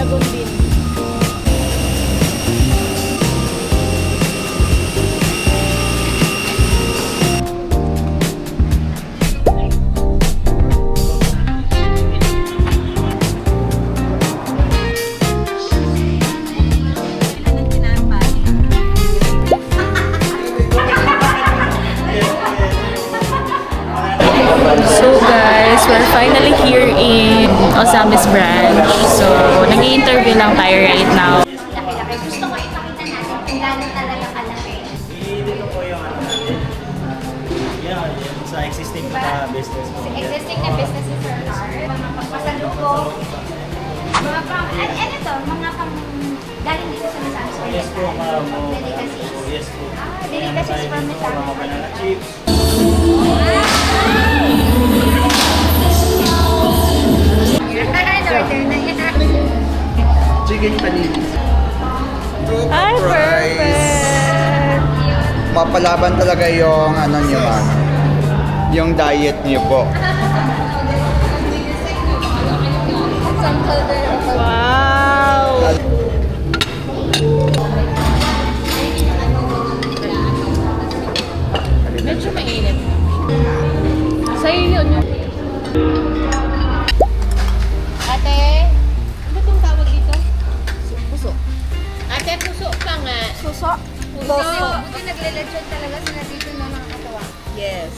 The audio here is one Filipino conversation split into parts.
Dragon din. So guys, we're finally here in Osamis branch. So, nag-i-interview lang tayo right now. Laki-laki. Gusto ko ipakita natin kung gano'n talaga kalaki. Dito po yung ano natin. Yan, sa existing na business. Existing na business is Sir R. Mga pagpasalubong. Mga pang, ano to? Mga pang, galing dito sa Misamis. Yes po, ma'am. Delicacies. Yes po. Delicacies from Misamis. Mga banana chips. Chicken paninis. Ay, perfect! Mapalaban talaga yung ano niyo, ma'am. Yung diet niyo po. Wow! Medyo mainit. Sa'yo yun. Ate, ano itong tawag dito? Puso. Ate, puso ka nga. Puso? Puso. Buti nagle-lechon talaga sila dito na nakakatawa. Yes.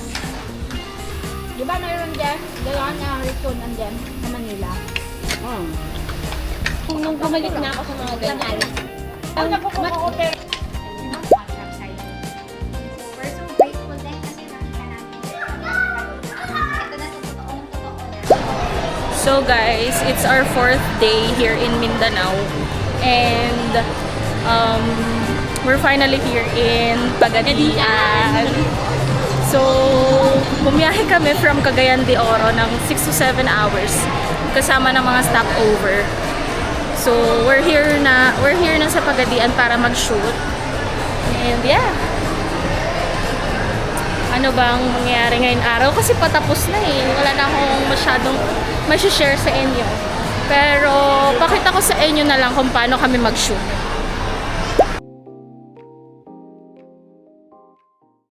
Di ba mayroon dyan? Gawaan na lechon nandyan sa Manila. Nung bumalik na ako sa mga ganyan. Ang napapapakopera. We're so grateful din kasi nakita namin. Ito na sa totoo na. So guys, it's our 4th day here in Mindanao. And we're finally here in Pagadian. So, bumiyahe kami from Cagayan de Oro ng 6 to 7 hours kasama ng mga stopover. So, we're here na sa Pagadian para mag-shoot. And yeah. Ano bang mangyayari ngayong araw? Kasi patapos na eh. Wala na akong masyadong share sa inyo. Pero, pakita ko sa inyo na lang kung paano kami mag-shoot.